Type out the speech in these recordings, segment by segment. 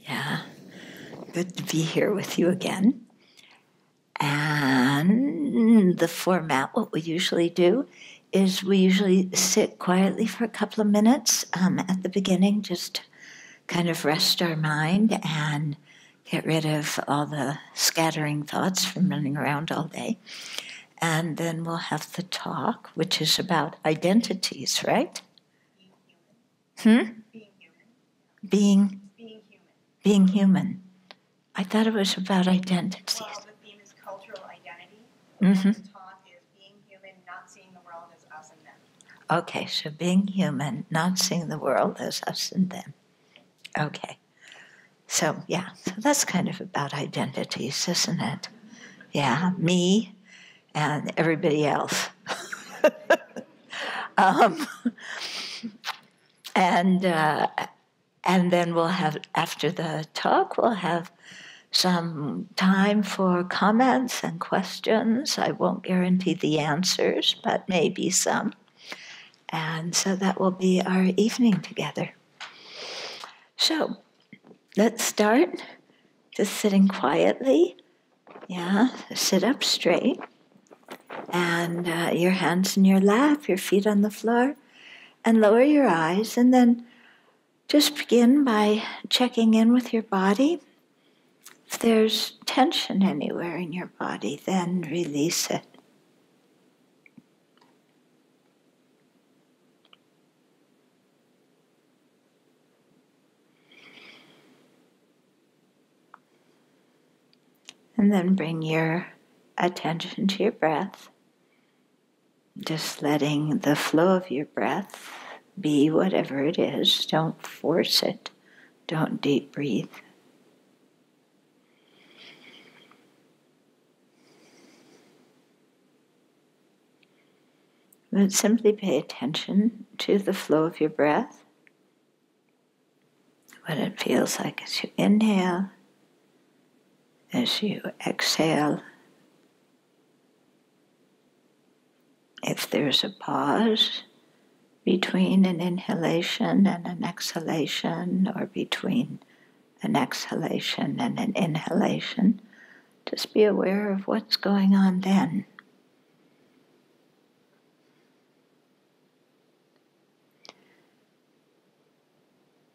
Yeah, good to be here with you again. And the format, what we usually do is we usually sit quietly for a couple of minutes at the beginning, just kind of rest our mind and get rid of all the scattering thoughts from running around all day. And then we'll have the talk, which is about identities, right? Being human. I thought it was about identities. Well, the theme is cultural identity. Mm-hmm. And the talk is being human, not seeing the world as us and them. Okay, so being human, not seeing the world as us and them. Okay. So, yeah, so that's kind of about identities, isn't it? Yeah, me and everybody else. um, and then we'll have, after the talk, we'll have some time for comments and questions. I won't guarantee the answers, but maybe some. And so that will be our evening together. So let's start just sitting quietly. Yeah, sit up straight. And your hands in your lap, your feet on the floor. And lower your eyes. And then just begin by checking in with your body. If there's tension anywhere in your body, then release it. And then bring your attention to your breath. Just letting the flow of your breath be whatever it is. Don't force it. Don't deep breathe. But simply pay attention to the flow of your breath. What it feels like as you inhale, as you exhale. If there's a pause between an inhalation and an exhalation, or between an exhalation and an inhalation, just be aware of what's going on then.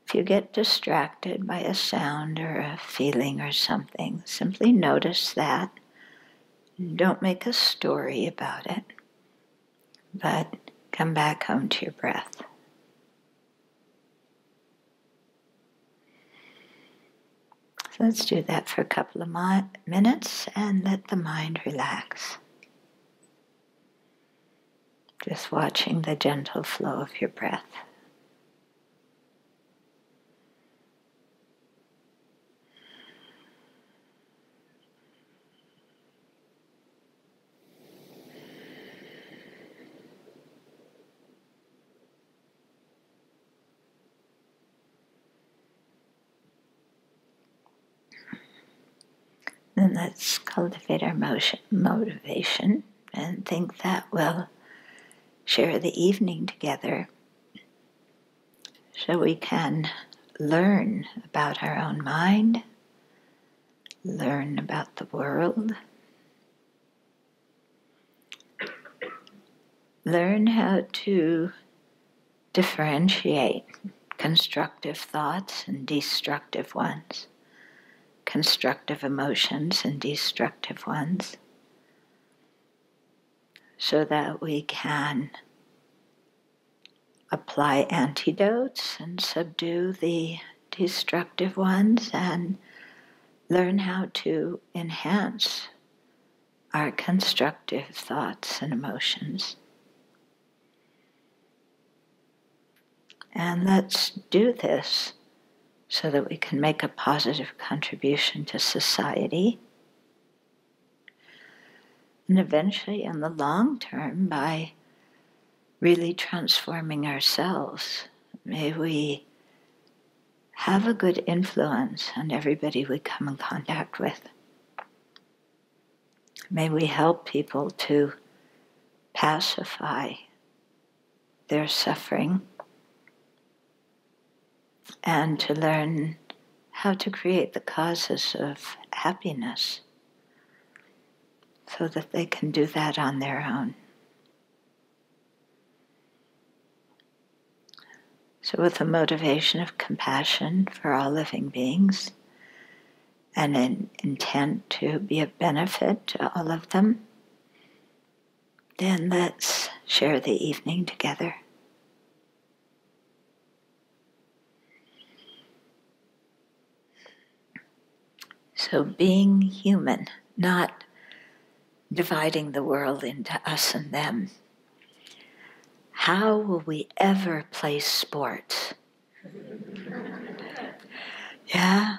If you get distracted by a sound or a feeling or something, simply notice that. Don't make a story about it, but come back home to your breath. So let's do that for a couple of minutes and let the mind relax. Just watching the gentle flow of your breath. Then let's cultivate our motivation and think that we'll share the evening together so we can learn about our own mind, learn about the world, learn how to differentiate constructive thoughts and destructive ones, constructive emotions and destructive ones, so that we can apply antidotes and subdue the destructive ones and learn how to enhance our constructive thoughts and emotions. And let's do this so that we can make a positive contribution to society. And eventually, in the long term, by really transforming ourselves, may we have a good influence on everybody we come in contact with. May we help people to pacify their suffering and to learn how to create the causes of happiness so that they can do that on their own. So with a motivation of compassion for all living beings and an intent to be of benefit to all of them, then let's share the evening together. So being human, not dividing the world into us and them. How will we ever play sports? Yeah?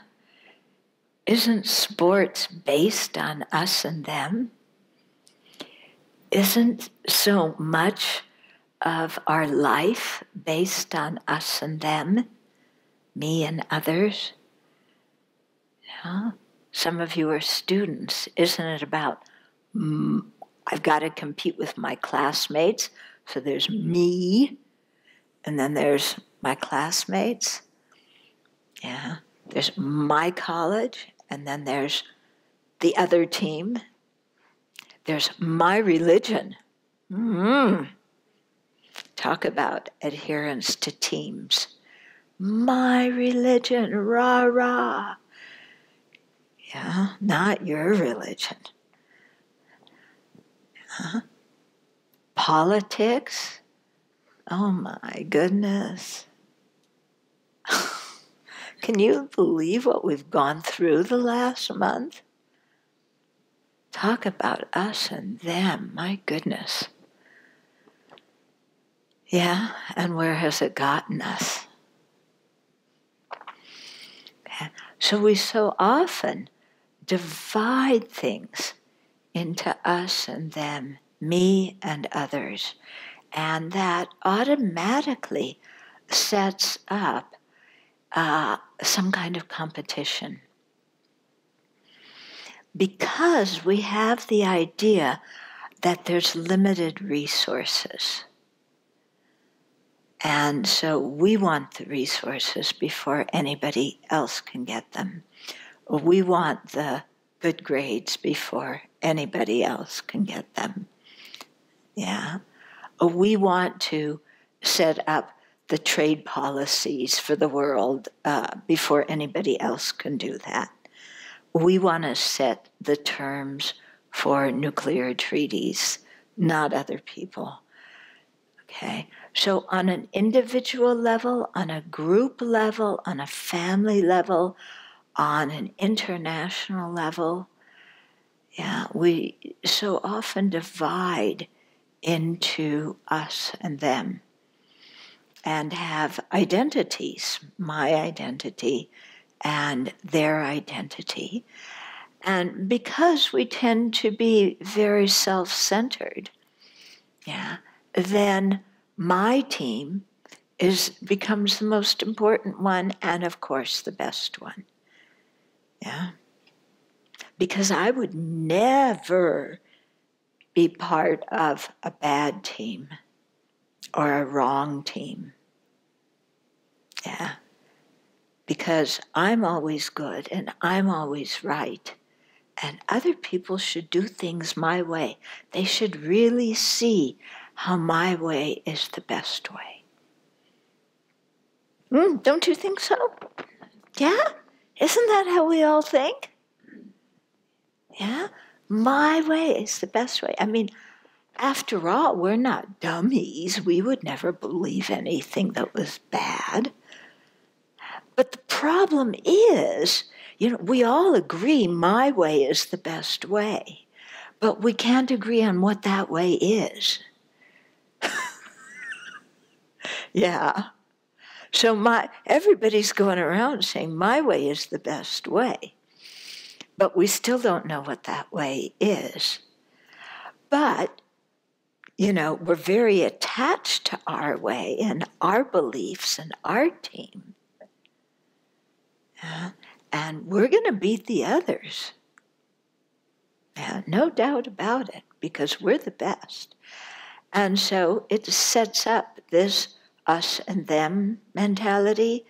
Isn't sports based on us and them? Isn't so much of our life based on us and them, me and others? Yeah? Some of you are students. Isn't it about, I've got to compete with my classmates, so there's me, and then there's my classmates. Yeah, there's my college, and then there's the other team. There's my religion. Talk about adherence to teams. My religion, rah, rah. Yeah, not your religion. Politics? Oh my goodness. Can you believe what we've gone through the last month? Talk about us and them, my goodness. Yeah, and where has it gotten us? Okay. So we so often divide things into us and them, me and others, and that automatically sets up some kind of competition. Because we have the idea that there's limited resources. And so we want the resources before anybody else can get them. We want the good grades before anybody else can get them. Yeah. We want to set up the trade policies for the world before anybody else can do that. We want to set the terms for nuclear treaties, not other people. Okay? So on an individual level, on a group level, on a family level, on an international level, yeah, we so often divide into us and them and have identities, my identity and their identity. And because we tend to be very self-centered, yeah, then my team becomes the most important one and, of course, the best one. Yeah. Because I would never be part of a bad team or a wrong team. Yeah. Because I'm always good and I'm always right. And other people should do things my way. They should really see how my way is the best way. Don't you think so? Yeah? Isn't that how we all think? Yeah? My way is the best way. I mean, after all, we're not dummies. We would never believe anything that was bad. But the problem is, we all agree my way is the best way, but we can't agree on what that way is. Yeah. So everybody's going around saying my way is the best way, but we still don't know what that way is. But, we're very attached to our way and our beliefs and our team. And we're going to beat the others. Yeah, no doubt about it, because we're the best. And so it sets up this us and them mentality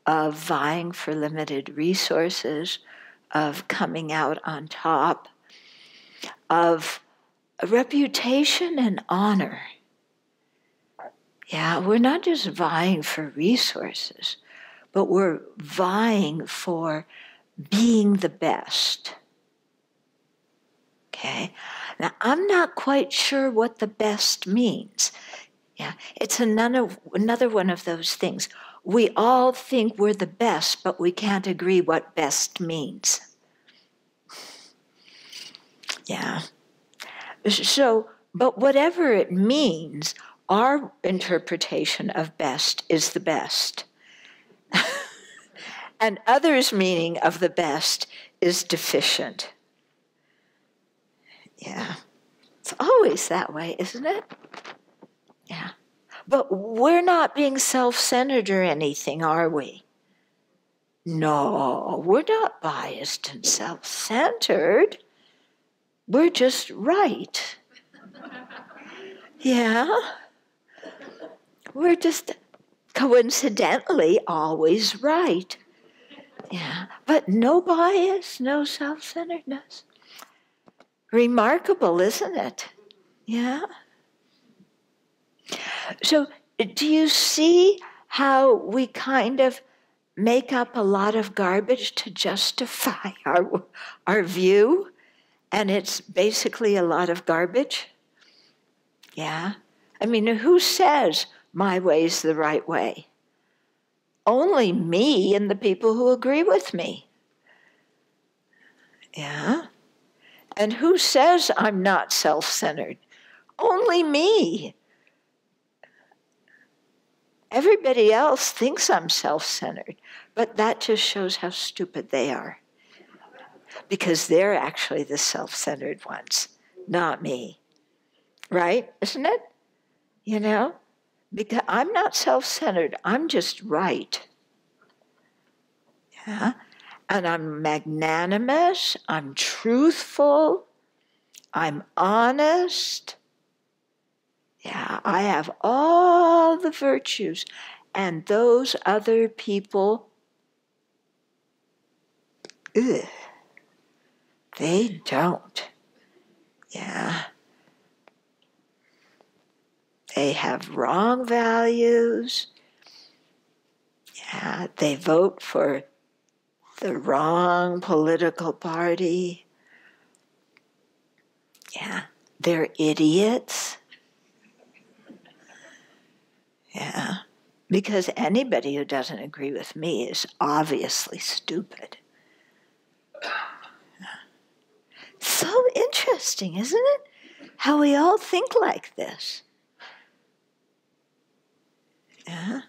of vying for limited resources, of coming out on top, of a reputation and honor. Yeah, we're not just vying for resources, but we're vying for being the best. Okay? Now, I'm not quite sure what the best means. Yeah, it's another one of those things. We all think we're the best, but we can't agree what best means. Yeah. So, but whatever it means, our interpretation of best is the best. And others' meaning of the best is deficient. Yeah. It's always that way, isn't it? Yeah. But we're not being self-centered or anything, are we? No, we're not biased and self-centered. We're just right. Yeah. We're just coincidentally always right. Yeah. But no bias, no self-centeredness. Remarkable, isn't it? Yeah. So, do you see how we kind of make up a lot of garbage to justify our view? And it's basically a lot of garbage? Yeah. I mean, who says my way's the right way? Only me and the people who agree with me. Yeah. And who says I'm not self-centered? Only me. Everybody else thinks I'm self-centered, but that just shows how stupid they are. Because they're actually the self-centered ones, not me. Right? Isn't it? You know? Because I'm not self-centered, I'm just right. Yeah? And I'm magnanimous, I'm truthful, I'm honest. Yeah, I have all the virtues. And those other people, ugh, they don't. Yeah. They have wrong values. Yeah, they vote for the wrong political party. Yeah, they're idiots. Yeah, because anybody who doesn't agree with me is obviously stupid. So interesting, isn't it? How we all think like this. Yeah,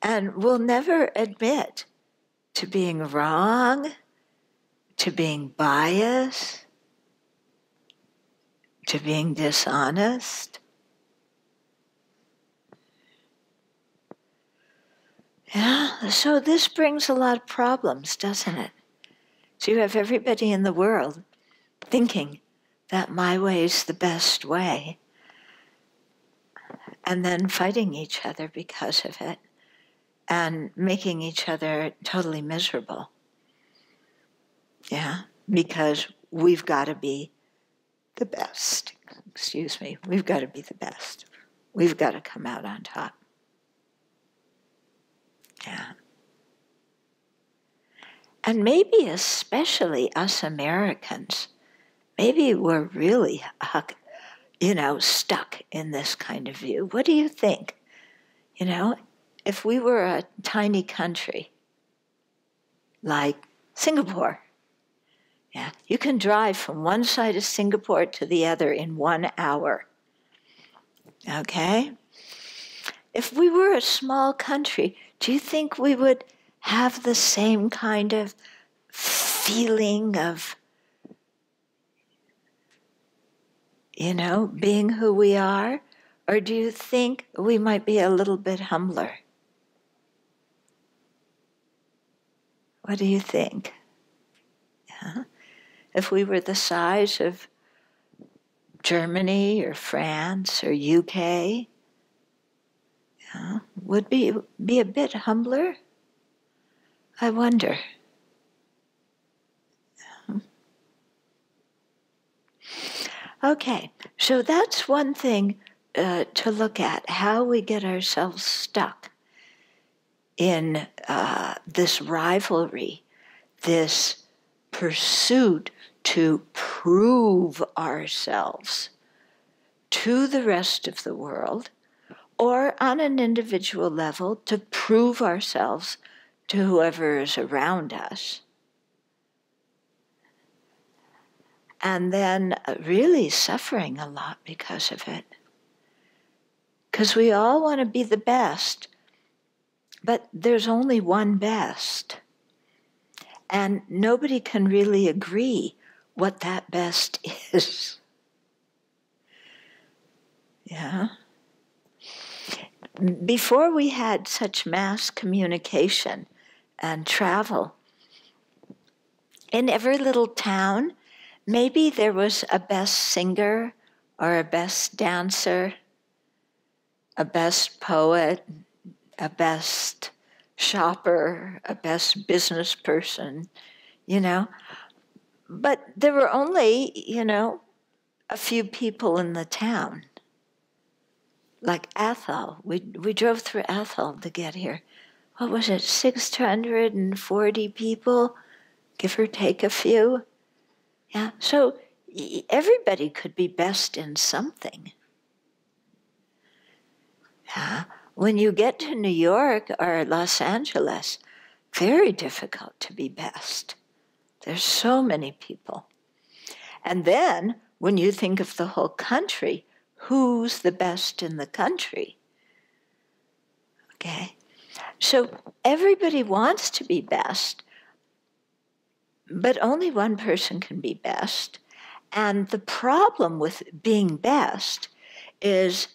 and we'll never admit to being wrong, to being biased, to being dishonest. Yeah, so this brings a lot of problems, doesn't it? So you have everybody in the world thinking that my way is the best way, and then fighting each other because of it, and making each other totally miserable. Yeah, because we've got to be the best. Excuse me, we've got to be the best. We've got to come out on top. Yeah. And maybe especially us Americans, maybe we're really, stuck in this kind of view. What do you think? If we were a tiny country like Singapore, yeah, you can drive from one side of Singapore to the other in 1 hour. Okay? If we were a small country, do you think we would have the same kind of feeling of, being who we are? Or do you think we might be a little bit humbler? What do you think? Yeah. If we were the size of Germany or France or UK, would be a bit humbler? I wonder. Okay, so that's one thing to look at, how we get ourselves stuck in this rivalry, this pursuit to prove ourselves to the rest of the world, or on an individual level, to prove ourselves to whoever is around us. And then really suffering a lot because of it. Because we all want to be the best, but there's only one best. And nobody can really agree what that best is. Yeah. Before we had such mass communication and travel, in every little town, maybe there was a best singer or a best dancer, a best poet, a best shopper, a best business person, you know. But there were only, a few people in the town. Like Athol, we drove through Athol to get here. What was it, 640 people, give or take a few? Yeah, so everybody could be best in something. Yeah. When you get to New York or Los Angeles, very difficult to be best. There's so many people. And then, when you think of the whole country, who's the best in the country? Okay? So everybody wants to be best, but only one person can be best. And the problem with being best is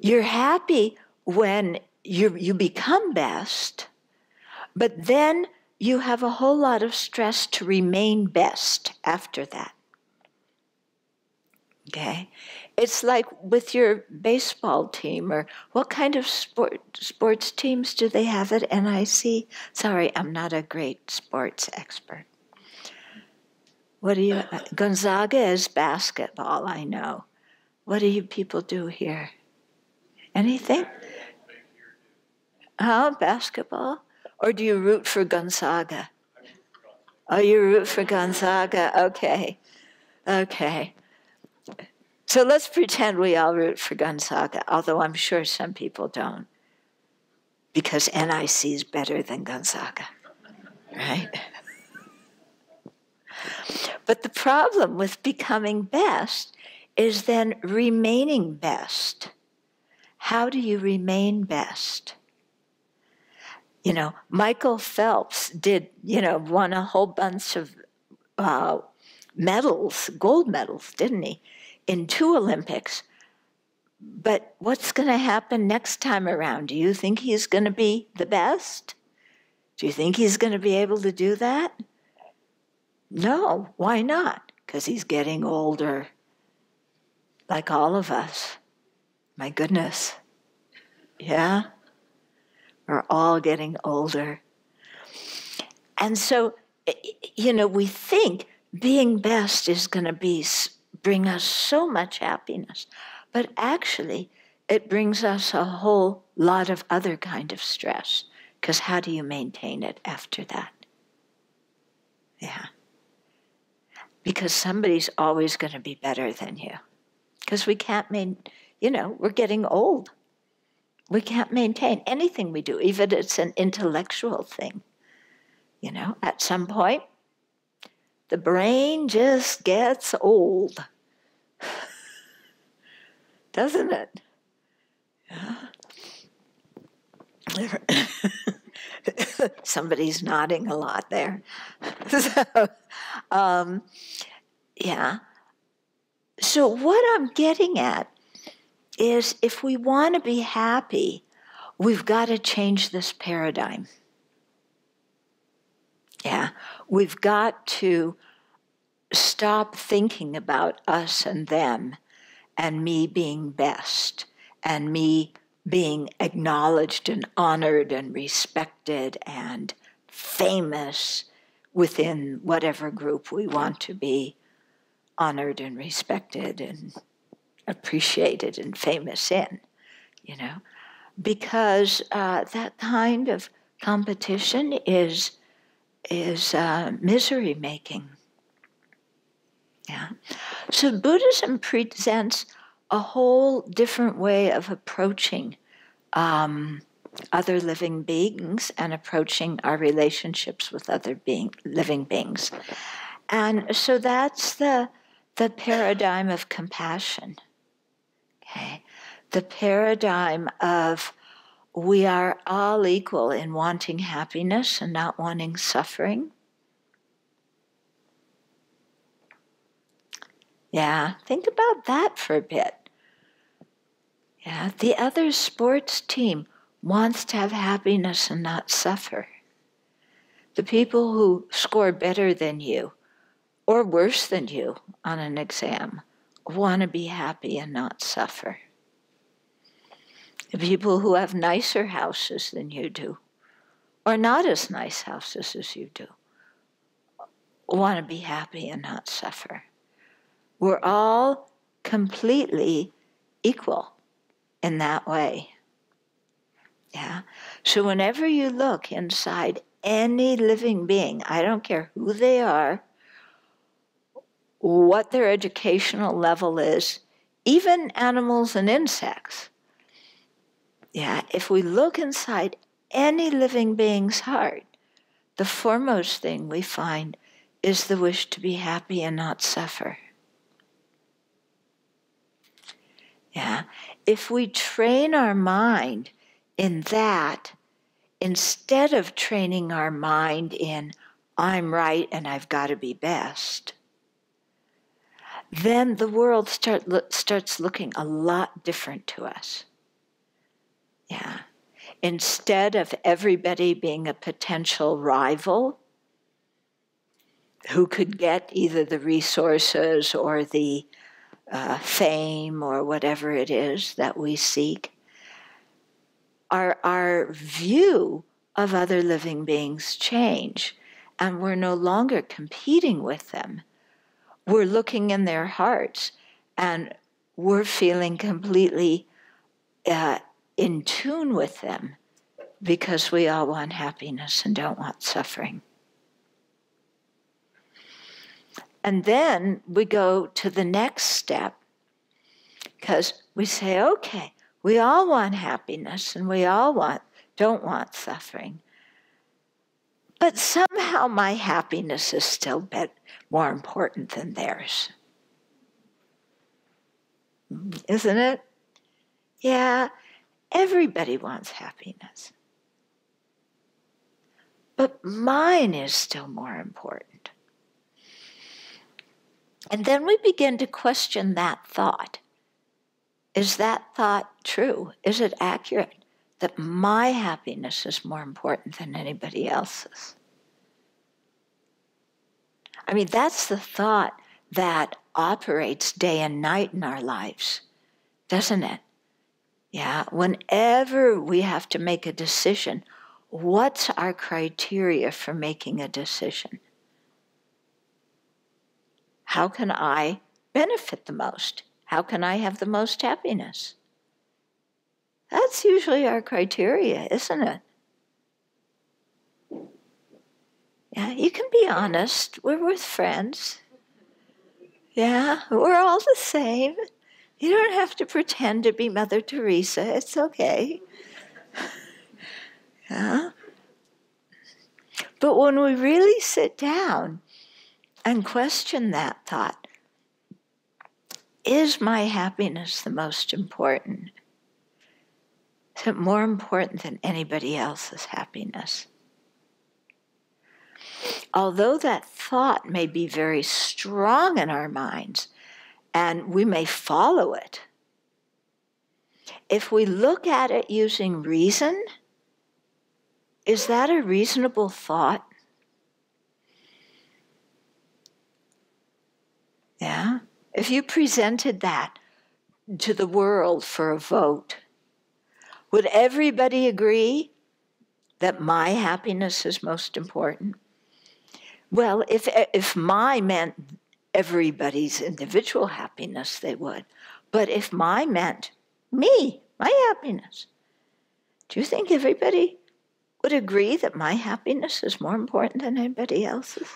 you're happy when you become best, but then you have a whole lot of stress to remain best after that. Okay? It's like with your baseball team, or what kind of sports teams do they have at NIC? Sorry, I'm not a great sports expert. What do you, Gonzaga is basketball, I know. What do you people do here? Anything? Basketball? Or do you root for Gonzaga? Oh, you root for Gonzaga, okay. Okay. So let's pretend we all root for Gonzaga, although I'm sure some people don't, because NIC is better than Gonzaga, right? But the problem with becoming best is then remaining best. How do you remain best? Michael Phelps won a whole bunch of medals, gold medals, didn't he, in 2 Olympics. But what's going to happen next time around? Do you think he's going to be the best? Do you think he's going to be able to do that? No, why not? Because he's getting older, like all of us. My goodness. Yeah? We're all getting older. And so, we think being best is going to bring us so much happiness. But actually, it brings us a whole lot of other kind of stress. Because how do you maintain it after that? Yeah. Because somebody's always going to be better than you. Because we can't we're getting old. We can't maintain anything we do, even if it's an intellectual thing. At some point, the brain just gets old. Doesn't it? Yeah. Somebody's nodding a lot there. Yeah. So what I'm getting at is if we want to be happy, we've got to change this paradigm. Yeah. We've got to stop thinking about us and them and me being best and me being acknowledged and honored and respected and famous within whatever group we want to be honored and respected and appreciated and famous in, you know, because that kind of competition is misery making. Yeah. So Buddhism presents a whole different way of approaching other living beings and approaching our relationships with other living beings. And so that's the paradigm of compassion. Okay? The paradigm of we are all equal in wanting happiness and not wanting suffering. Yeah, think about that for a bit. Yeah, the other sports team wants to have happiness and not suffer. The people who score better than you or worse than you on an exam want to be happy and not suffer. The people who have nicer houses than you do, or not as nice houses as you do, want to be happy and not suffer. We're all completely equal in that way. Yeah. So whenever you look inside any living being, I don't care who they are, what their educational level is, even animals and insects. Yeah, if we look inside any living being's heart, the foremost thing we find is the wish to be happy and not suffer. Yeah, if we train our mind in that, instead of training our mind in, I'm right and I've got to be best, then the world starts looking a lot different to us. Yeah. Instead of everybody being a potential rival who could get either the resources or the fame or whatever it is that we seek, our view of other living beings change, and we're no longer competing with them. We're looking in their hearts, and we're feeling completely in tune with them because we all want happiness and don't want suffering. And then we go to the next step because we say, okay, we all want happiness and we all don't want suffering. But somehow my happiness is still more important than theirs. Isn't it? Yeah, everybody wants happiness. But mine is still more important. And then we begin to question that thought. Is that thought true? Is it accurate that my happiness is more important than anybody else's? I mean, that's the thought that operates day and night in our lives, doesn't it? Yeah, whenever we have to make a decision, what's our criteria for making a decision? How can I benefit the most? How can I have the most happiness? That's usually our criteria, isn't it? Yeah, you can be honest. We're with friends. Yeah, we're all the same. You don't have to pretend to be Mother Teresa. It's okay. Yeah. But when we really sit down and question that thought, is my happiness the most important? Is it more important than anybody else's happiness? Although that thought may be very strong in our minds, and we may follow it, if we look at it using reason, is that a reasonable thought? Yeah? If you presented that to the world for a vote, Would everybody agree that my happiness is most important? Well, if my meant everybody's individual happiness, they would. But if my meant me, my happiness, do you think everybody would agree that my happiness is more important than anybody else's?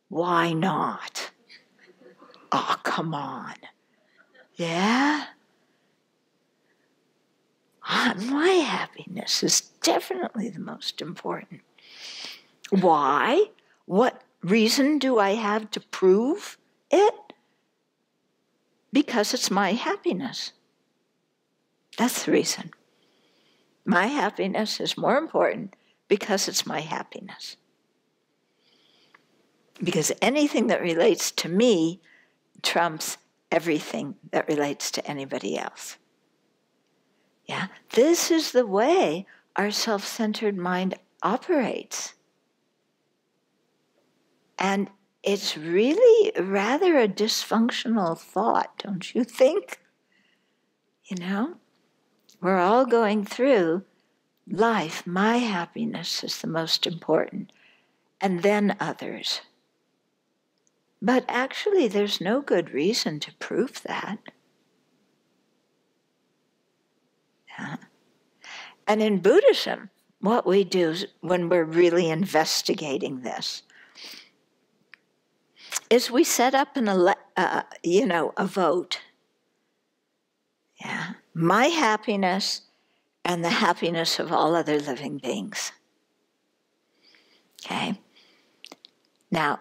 Why not? Oh, come on. Yeah? My happiness is definitely the most important. Why? What reason do I have to prove it? Because it's my happiness. That's the reason. My happiness is more important because it's my happiness. Because anything that relates to me trumps everything that relates to anybody else. Yeah? This is the way our self-centered mind operates. And it's really rather a dysfunctional thought, don't you think? You know? We're all going through life. My happiness is the most important, and then others. But actually, there's no good reason to prove that. Yeah. And in Buddhism, what we do when we're really investigating this is we set up a vote. Yeah, my happiness and the happiness of all other living beings. Okay. Now,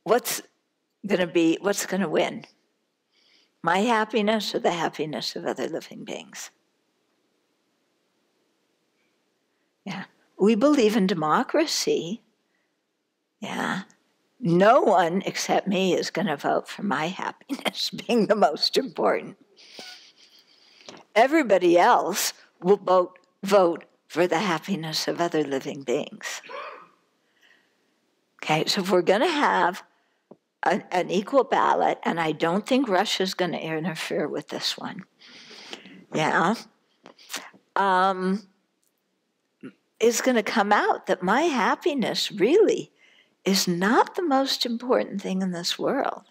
what's going to win? My happiness or the happiness of other living beings? Yeah. We believe in democracy. Yeah. No one except me is going to vote for my happiness being the most important. Everybody else will vote for the happiness of other living beings. Okay, so if we're going to have an equal ballot, and I don't think Russia's going to interfere with this one, yeah, it's going to come out that my happiness really is not the most important thing in this world.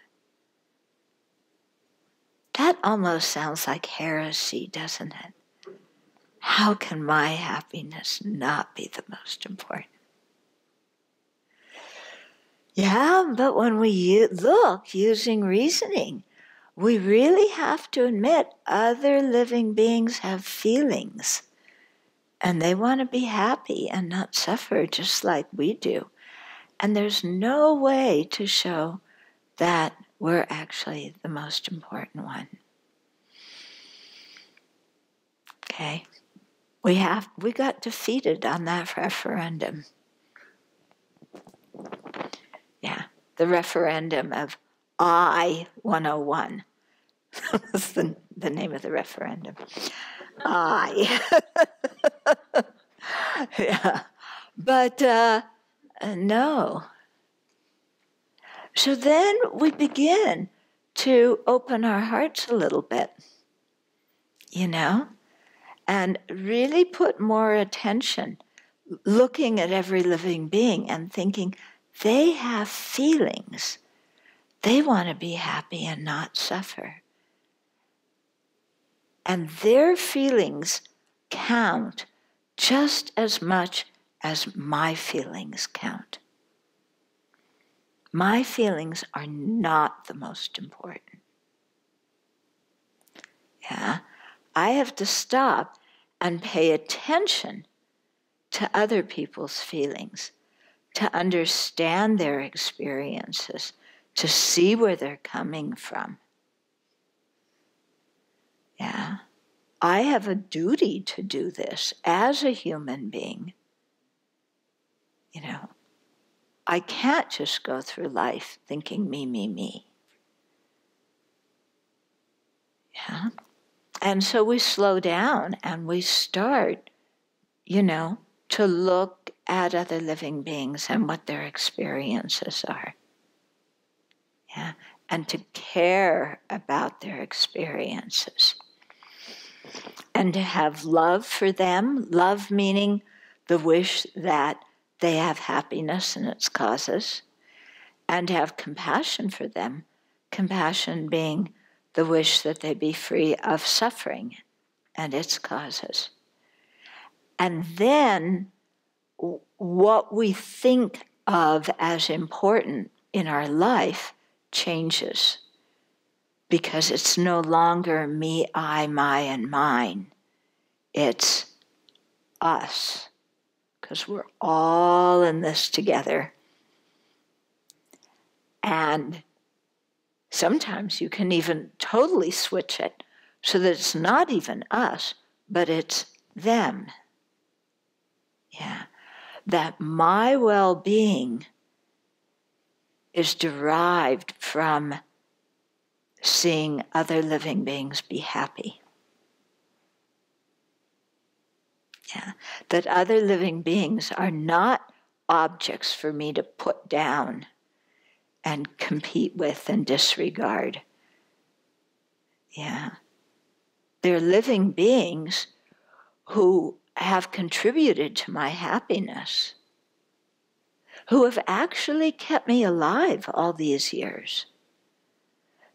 That almost sounds like heresy, doesn't it? How can my happiness not be the most important? Yeah, but when we look using reasoning, we really have to admit other living beings have feelings, and they want to be happy and not suffer just like we do. And there's no way to show that we're actually the most important one. Okay? We got defeated on that referendum. Yeah, the referendum of I-101. That was the name of the referendum. I. Yeah. But no. So then we begin to open our hearts a little bit, you know, and really put more attention, looking at every living being and thinking, they have feelings. They want to be happy and not suffer. And their feelings count just as much as my feelings count. My feelings are not the most important. Yeah? I have to stop and pay attention to other people's feelings, to understand their experiences, to see where they're coming from. Yeah. I have a duty to do this as a human being. You know, I can't just go through life thinking me, me, me. Yeah. And so we slow down and we start, you know, to look at other living beings and what their experiences are. Yeah. and to care about their experiences. And to have love for them, love meaning the wish that they have happiness and its causes, and to have compassion for them, compassion being the wish that they be free of suffering and its causes. And then what we think of as important in our life changes, because it's no longer me, I, my, and mine. It's us, because we're all in this together. And sometimes you can even totally switch it so that it's not even us, but it's them. Yeah. That my well-being is derived from seeing other living beings be happy. Yeah. That other living beings are not objects for me to put down and compete with and disregard. Yeah. They're living beings who have contributed to my happiness, who have actually kept me alive all these years.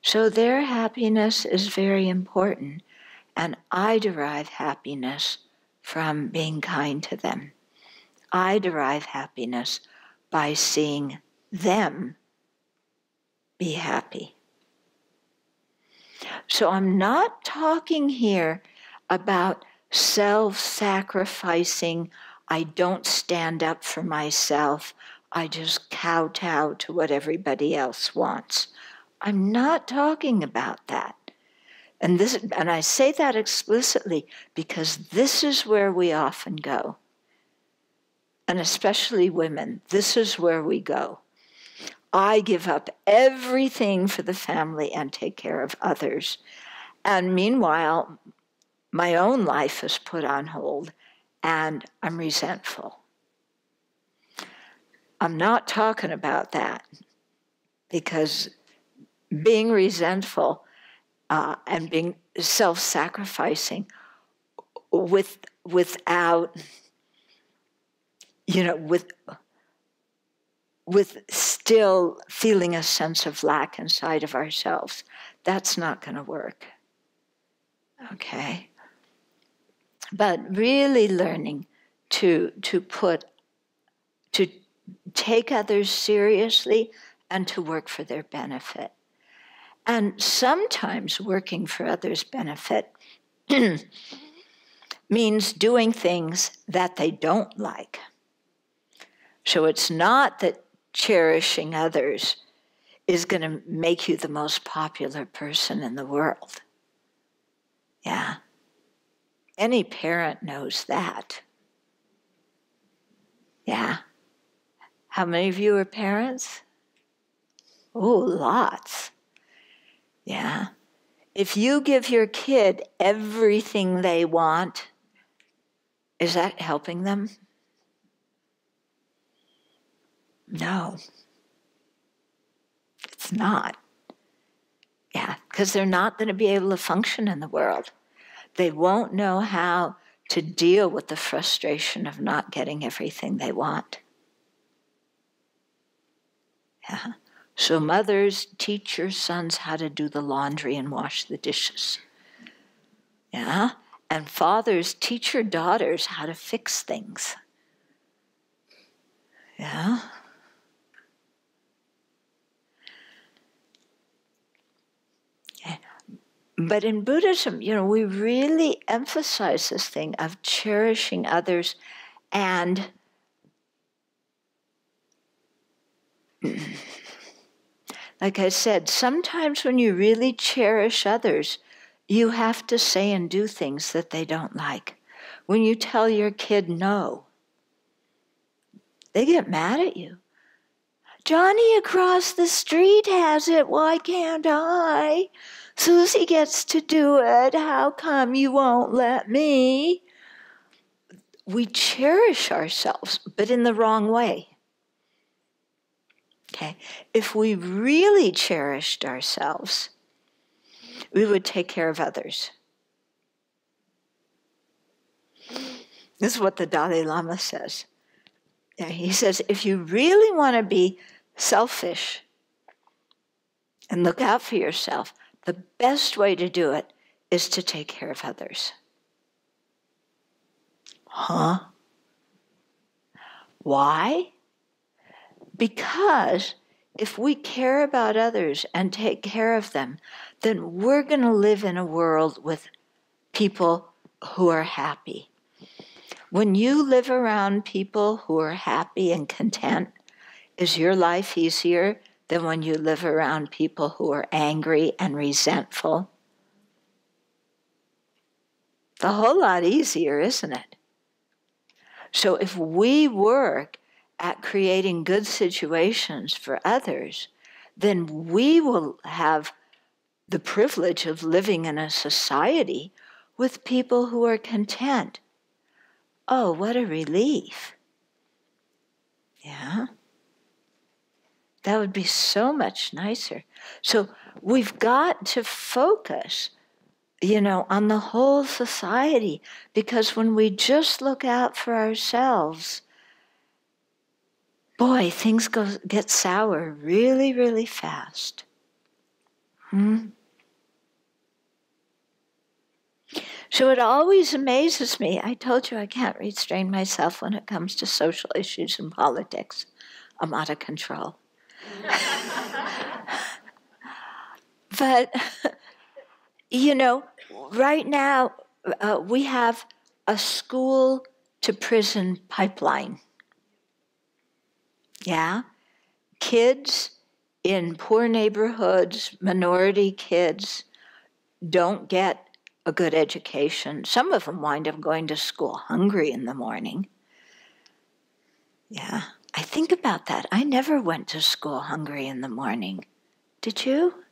So their happiness is very important, and I derive happiness from being kind to them. I derive happiness by seeing them be happy. So I'm not talking here about self-sacrificing, I don't stand up for myself, I just kowtow to what everybody else wants. I'm not talking about that. And I say that explicitly because this is where we often go. And especially women, this is where we go. I give up everything for the family and take care of others. And meanwhile, my own life is put on hold and I'm resentful. I'm not talking about that, because being resentful and being self-sacrificing without, with still feeling a sense of lack inside of ourselves, that's not going to work. Okay? But really learning to take others seriously and to work for their benefit. And sometimes working for others' benefit means doing things that they don't like. So it's not that cherishing others is going to make you the most popular person in the world. Yeah. Any parent knows that. Yeah. How many of you are parents? Oh, lots. Yeah. If you give your kid everything they want, is that helping them? No. It's not. Yeah, because they're not going to be able to function in the world. They won't know how to deal with the frustration of not getting everything they want. Yeah. So mothers, teach your sons how to do the laundry and wash the dishes. Yeah. And fathers, teach your daughters how to fix things. Yeah. But in Buddhism, we really emphasize this thing of cherishing others, and like I said, sometimes when you really cherish others, you have to say and do things that they don't like. When you tell your kid no, they get mad at you. Johnny across the street has it, why can't I? Susie gets to do it, how come you won't let me? We cherish ourselves, but in the wrong way. Okay? If we really cherished ourselves, we would take care of others. This is what the Dalai Lama says. Yeah, he says, if you really want to be selfish and look out for yourself, the best way to do it is to take care of others. Huh? Why? Because if we care about others and take care of them, then we're going to live in a world with people who are happy. When you live around people who are happy and content, is your life easier than when you live around people who are angry and resentful? It's a whole lot easier, isn't it? So if we work at creating good situations for others, then we will have the privilege of living in a society with people who are content. Oh, what a relief. Yeah. That would be so much nicer. So we've got to focus, on the whole society, because when we just look out for ourselves, boy, things get sour really, really fast. So it always amazes me. I told you I can't restrain myself when it comes to social issues and politics. I'm out of control. But, right now we have a school to prison pipeline. Yeah? Kids in poor neighborhoods, minority kids, don't get a good education. Some of them wind up going to school hungry in the morning. Yeah, I think about that. I never went to school hungry in the morning. Did you?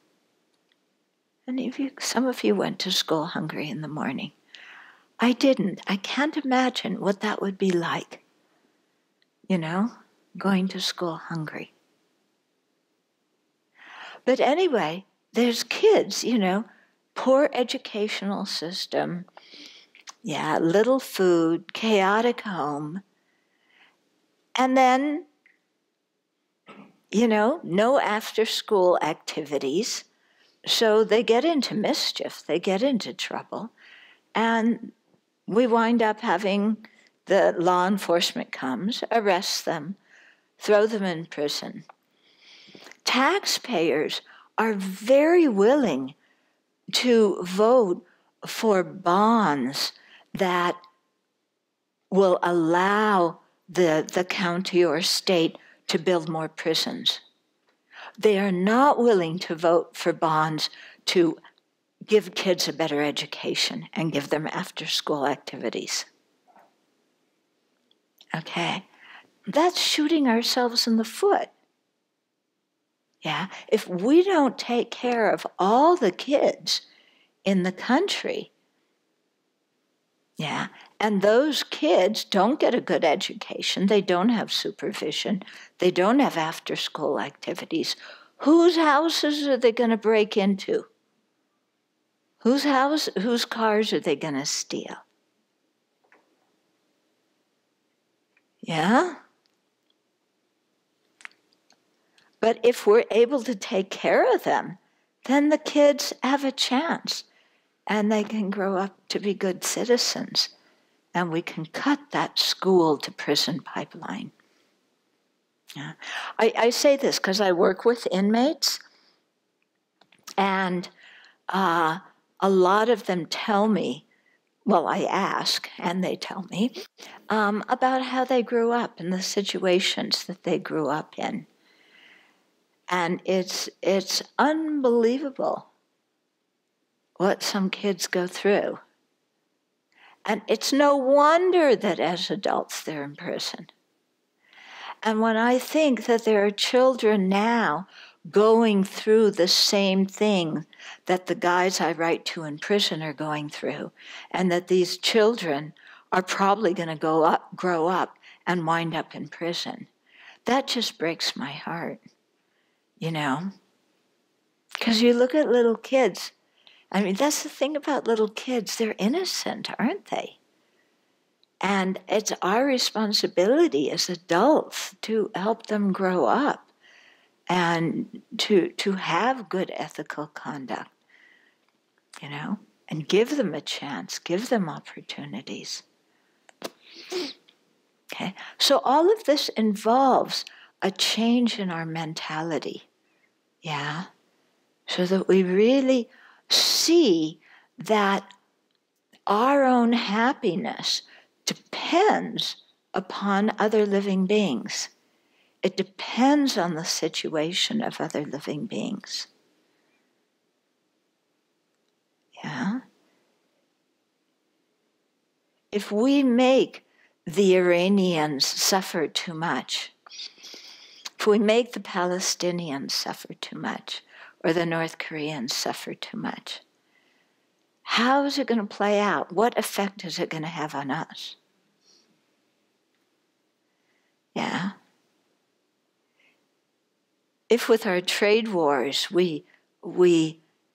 Any of you? Some of you went to school hungry in the morning. I didn't. I can't imagine what that would be like. Going to school hungry. But anyway, there's kids, poor educational system, little food, chaotic home, and then, no after-school activities, so they get into mischief, they get into trouble, and we wind up having the law enforcement comes, arrests them, throw them in prison. Taxpayers are very willing to vote for bonds that will allow the county or state to build more prisons. They are not willing to vote for bonds to give kids a better education and give them after-school activities. Okay? That's shooting ourselves in the foot. Yeah? If we don't take care of all the kids in the country, and those kids don't get a good education, they don't have supervision, they don't have after-school activities, whose houses are they going to break into? Whose cars are they going to steal? Yeah? But if we're able to take care of them, then the kids have a chance, and they can grow up to be good citizens, and we can cut that school to prison pipeline. Yeah. I say this because I work with inmates, and a lot of them tell me, well, I ask, and they tell me, about how they grew up and the situations that they grew up in. And it's unbelievable what some kids go through. And it's no wonder that as adults they're in prison. And when I think that there are children now going through the same thing that the guys I write to in prison are going through, and that these children are probably going to grow up and wind up in prison, that just breaks my heart. you know? Because you look at little kids. I mean, that's the thing about little kids. They're innocent, aren't they? And it's our responsibility as adults to help them grow up and to have good ethical conduct, you know, and give them a chance, give them opportunities. Okay, so all of this involves a change in our mentality, yeah, so that we really see that our own happiness depends upon other living beings. It depends on the situation of other living beings. Yeah? If we make the Iranians suffer too much, if we make the Palestinians suffer too much, or the North Koreans suffer too much, how is it going to play out? What effect is it going to have on us? Yeah? If with our trade wars we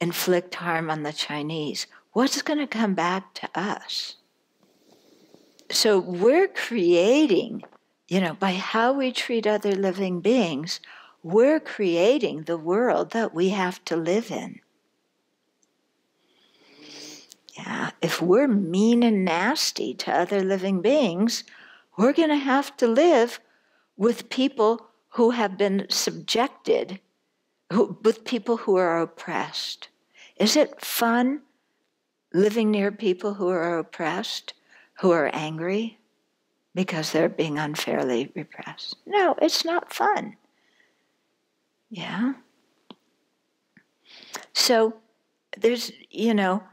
inflict harm on the Chinese, what's going to come back to us? So we're creating, you know, by how we treat other living beings, we're creating the world that we have to live in. Yeah, if we're mean and nasty to other living beings, we're going to have to live with people who have been subjected, with people who are oppressed. Is it fun living near people who are oppressed, who are angry because they're being unfairly repressed? No, it's not fun. Yeah? So there's, you know,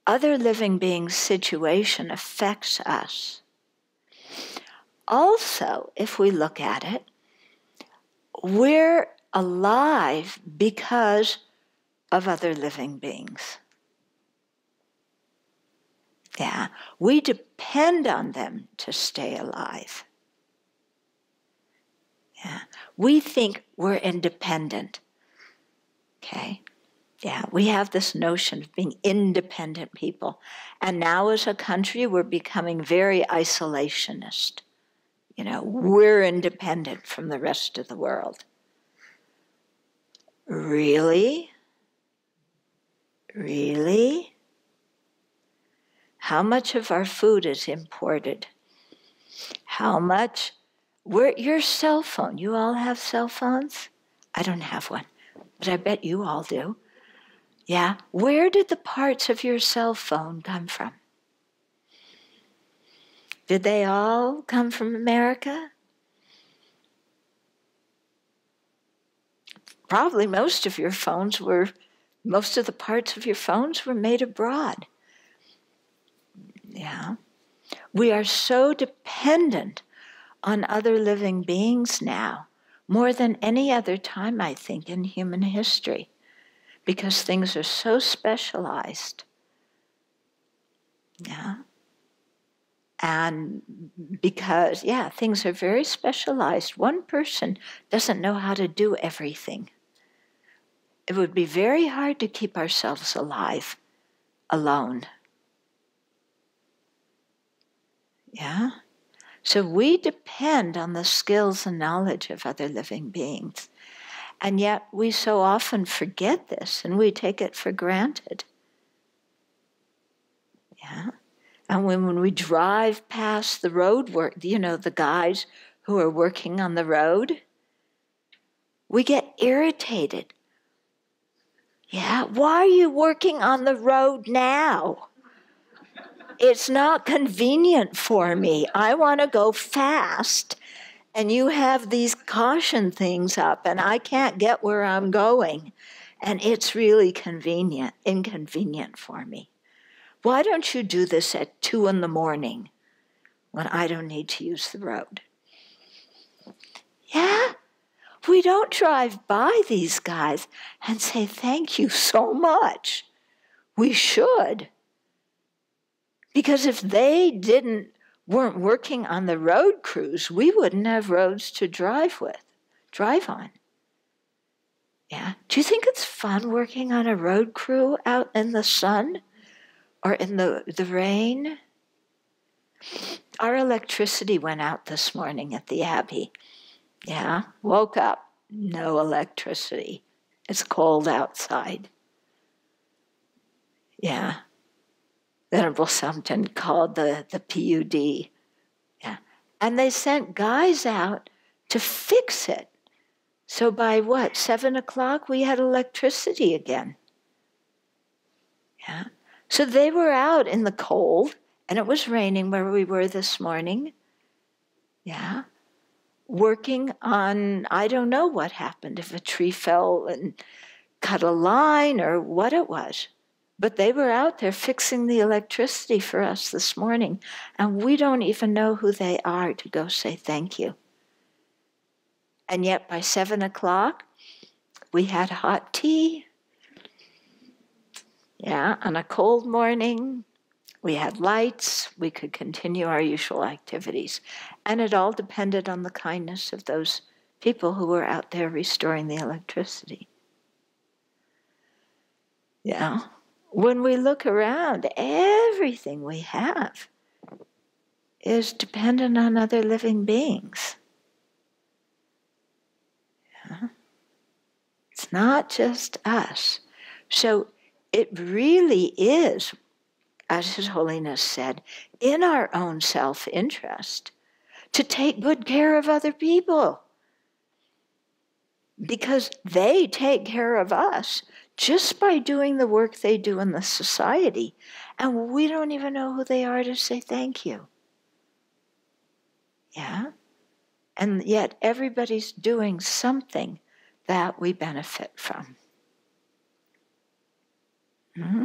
other living beings' situation affects us. Also, if we look at it, we're alive because of other living beings. Yeah, we depend on them to stay alive. Yeah, we think we're independent. Okay, yeah, we have this notion of being independent people. And now as a country, we're becoming very isolationist. You know, we're independent from the rest of the world. Really? Really? How much of our food is imported? How much? Your cell phone, you all have cell phones? I don't have one, but I bet you all do. Yeah? Where did the parts of your cell phone come from? Did they all come from America? Probably most of the parts of your phones were made abroad. Yeah. We are so dependent on other living beings now, more than any other time, I think, in human history, because things are so specialized. Yeah. And because, yeah, things are very specialized. One person doesn't know how to do everything. It would be very hard to keep ourselves alive alone. Yeah? So we depend on the skills and knowledge of other living beings. And yet we so often forget this and we take it for granted. Yeah? And when we drive past the road work, you know, the guys who are working on the road, we get irritated. Yeah, why are you working on the road now? It's not convenient for me. I want to go fast, and you have these caution things up, and I can't get where I'm going. And it's really inconvenient for me. Why don't you do this at 2 a.m. when I don't need to use the road? Yeah, we don't drive by these guys and say, thank you so much. We should. Because if they weren't working on the road crews, we wouldn't have roads to drive on. Yeah. Do you think it's fun working on a road crew out in the sun or in the rain? Our electricity went out this morning at the Abbey. Yeah. Woke up, no electricity. It's cold outside. Yeah. Venerable Sompton called the PUD. Yeah. And they sent guys out to fix it. So by 7 o'clock, we had electricity again. Yeah. So they were out in the cold, and it was raining where we were this morning. Yeah. Working on, I don't know what happened, if a tree fell and cut a line or what it was. But they were out there fixing the electricity for us this morning, and we don't even know who they are to go say thank you. And yet by 7 o'clock, we had hot tea. Yeah, on a cold morning, we had lights. We could continue our usual activities. And it all depended on the kindness of those people who were out there restoring the electricity. Yeah. When we look around, everything we have is dependent on other living beings. Yeah. It's not just us. So it really is, as His Holiness said, in our own self-interest to take good care of other people, because they take care of us just by doing the work they do in the society, and we don't even know who they are to say thank you. Yeah? And yet everybody's doing something that we benefit from. Mm-hmm.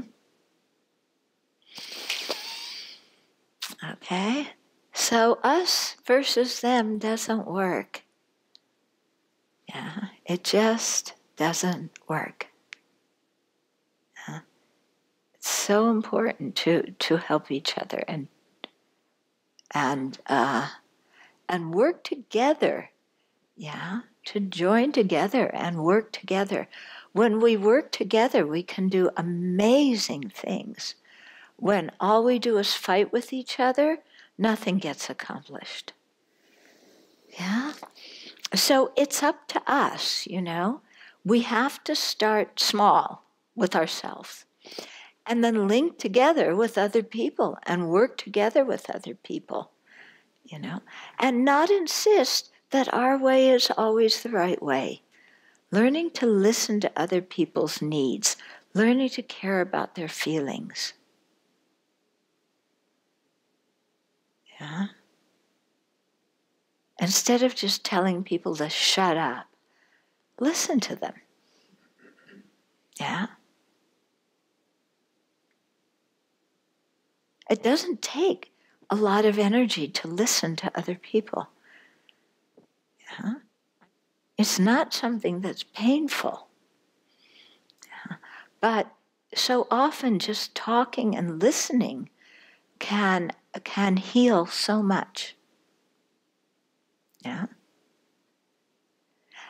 Okay? So us versus them doesn't work. Yeah, it just doesn't work. Yeah. It's so important to help each other and work together. Yeah, to join together and work together. When we work together, we can do amazing things. When all we do is fight with each other, nothing gets accomplished. Yeah? So it's up to us, We have to start small with ourselves and then link together with other people and work together with other people, and not insist that our way is always the right way. Learning to listen to other people's needs, learning to care about their feelings. Yeah? Instead of just telling people to shut up, listen to them. Yeah? It doesn't take a lot of energy to listen to other people. Yeah? It's not something that's painful. Yeah? But so often just talking and listening can heal so much. Yeah?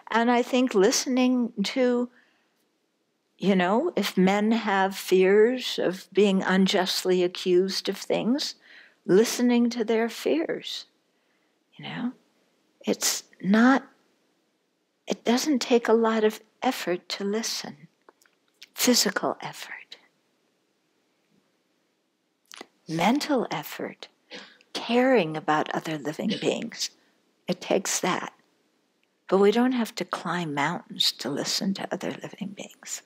And I think listening to, if men have fears of being unjustly accused of things, listening to their fears, it doesn't take a lot of effort to listen, physical effort, mental effort, caring about other living beings. It takes that. But we don't have to climb mountains to listen to other living beings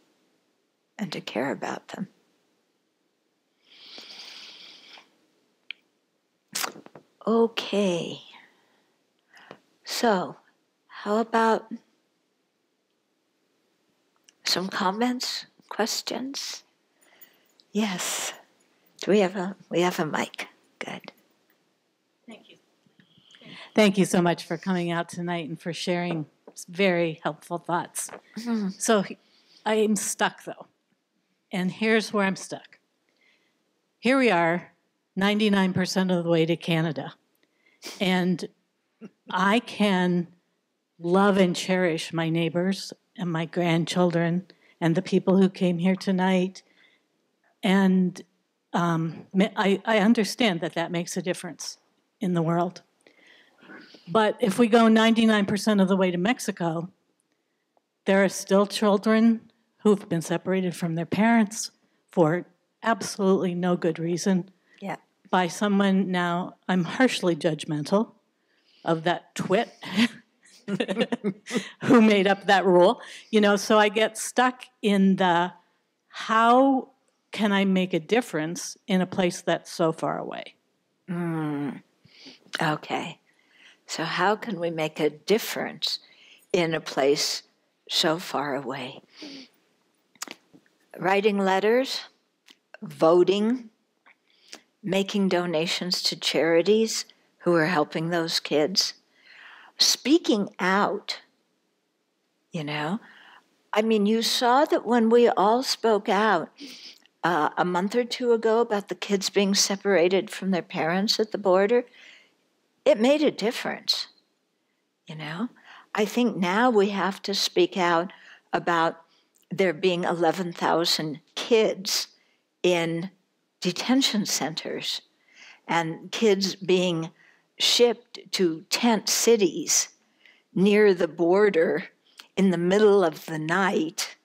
and to care about them. Okay. So, how about some comments, questions? Yes. We have a mic. Good. Thank you. Thank you so much for coming out tonight and for sharing very helpful thoughts. Mm-hmm. So I'm stuck, though. And here's where I'm stuck. Here we are, 99% of the way to Canada. And I can love and cherish my neighbors and my grandchildren and the people who came here tonight. And I understand that that makes a difference in the world. But if we go 99% of the way to Mexico, there are still children who've been separated from their parents for absolutely no good reason. Yeah. By someone, now I'm harshly judgmental of that twit who made up that rule. So I get stuck in the how can I make a difference in a place that's so far away? Okay. So how can we make a difference in a place so far away? Writing letters, voting, making donations to charities who are helping those kids, speaking out, you saw that when we all spoke out a month or two ago about the kids being separated from their parents at the border, it made a difference, I think now we have to speak out about there being 11,000 kids in detention centers and kids being shipped to tent cities near the border in the middle of the night.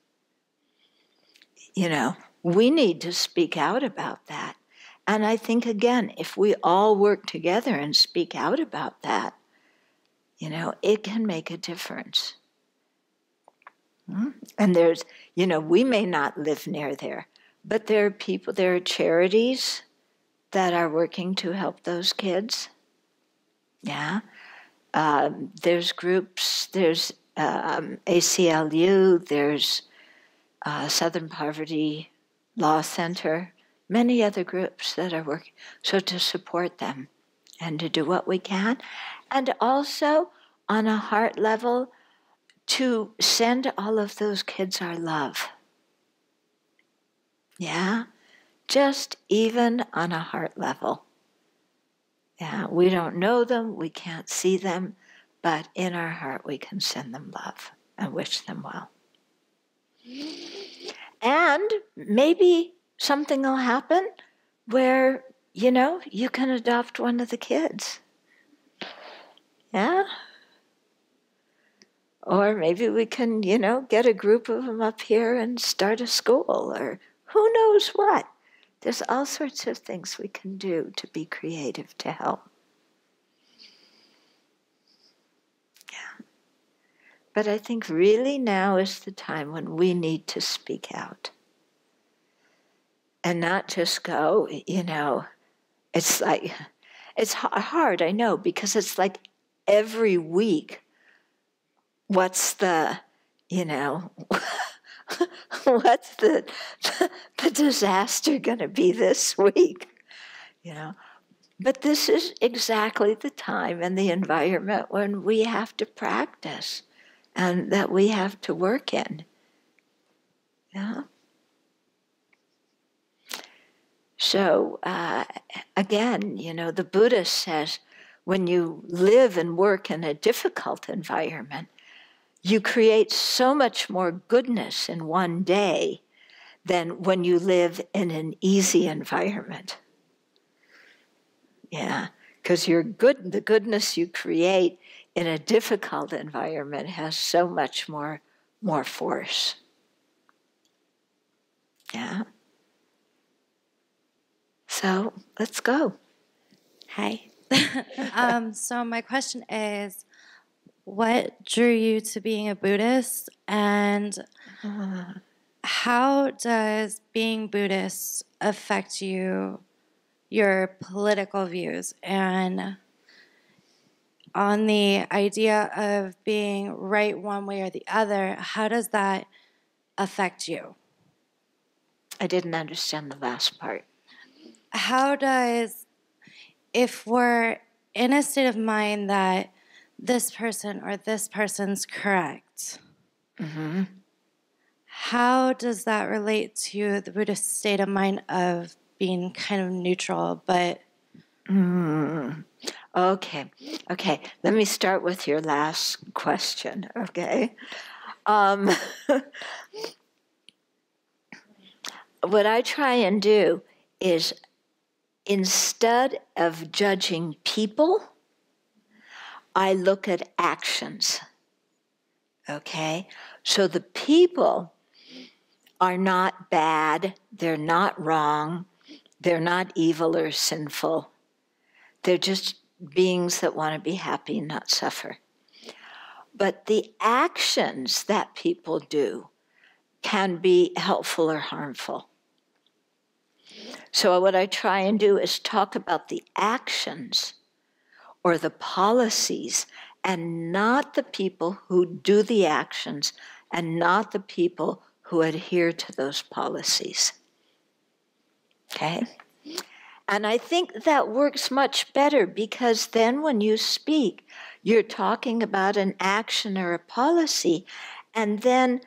We need to speak out about that. And I think, again, if we all work together and speak out about that, it can make a difference. And there's, we may not live near there, but there are people, there are charities that are working to help those kids. Yeah. There's groups, there's ACLU, there's Southern Poverty Law Center, many other groups that are working. So to support them and to do what we can. And also, on a heart level, to send all of those kids our love. Yeah? Just even on a heart level. Yeah, we don't know them, we can't see them, but in our heart we can send them love and wish them well. And maybe something will happen where, you can adopt one of the kids. Yeah? Or maybe we can, get a group of them up here and start a school, or who knows what. There's all sorts of things we can do to be creative to help. Yeah. But I think really now is the time when we need to speak out. And not just go, it's like, it's hard, I know, because it's like every week, what's the, what's the disaster going to be this week? But this is exactly the time and the environment when we have to practice and that we have to work in. Yeah. So, again, the Buddha says when you live and work in a difficult environment, you create so much more goodness in one day than when you live in an easy environment. Yeah, because the goodness you create in a difficult environment has so much more force. Yeah. So let's go. Hi. So my question is, what drew you to being a Buddhist, and how does being Buddhist affect your political views? And on the idea of being right one way or the other, how does that affect you? I didn't understand the last part. How does, if we're in a state of mind that this person or this person's correct, how does that relate to the Buddhist state of mind of being kind of neutral, but... Okay. Let me start with your last question, okay? What I try and do is, instead of judging people, I look at actions, okay? So the people are not bad, they're not wrong, they're not evil or sinful. They're just beings that want to be happy and not suffer. But the actions that people do can be helpful or harmful. So what I try and do is talk about the actions or the policies, and not the people who do the actions, and not the people who adhere to those policies. Okay? And I think that works much better, because then when you speak, you're talking about an action or a policy, and then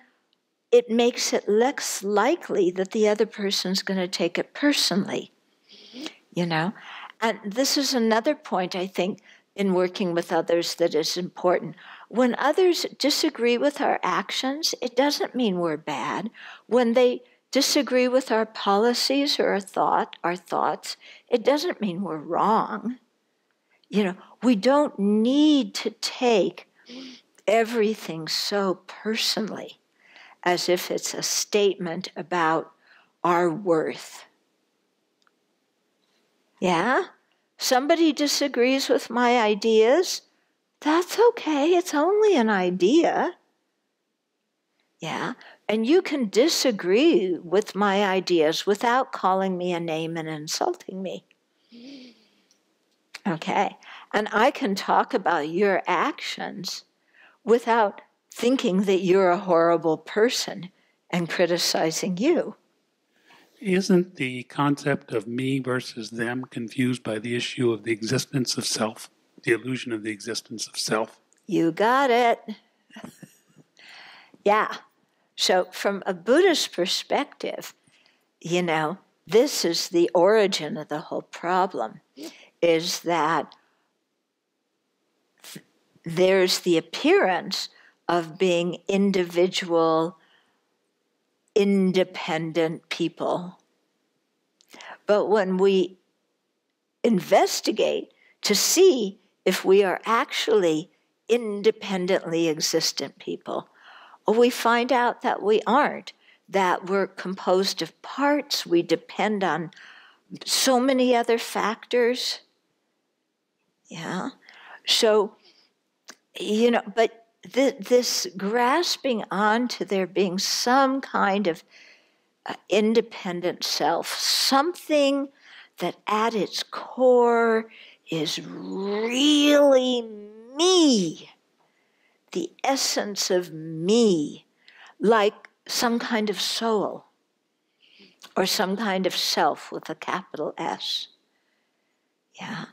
it makes it less likely that the other person's going to take it personally, you know? And this is another point, I think, in working with others that is important. When others disagree with our actions, it doesn't mean we're bad. When they disagree with our policies or our thoughts, it doesn't mean we're wrong. You know, we don't need to take everything so personally, as if it's a statement about our worth. Yeah? Somebody disagrees with my ideas. That's okay, it's only an idea. Yeah? And you can disagree with my ideas without calling me a name and insulting me. Okay? And I can talk about your actions without thinking that you're a horrible person and criticizing you. Isn't the concept of me versus them confused by the issue of the existence of self, the illusion of the existence of self? You got it. Yeah. So from a Buddhist perspective, you know, this is the origin of the whole problem, is that there's the appearance of being individual, independent people. But when we investigate to see if we are actually independently existent people, we find out that we aren't, that we're composed of parts, we depend on so many other factors. Yeah. So, you know, but this grasping on to there being some kind of independent self, something that at its core is really me, the essence of me, like some kind of soul or some kind of self with a capital S. Yeah.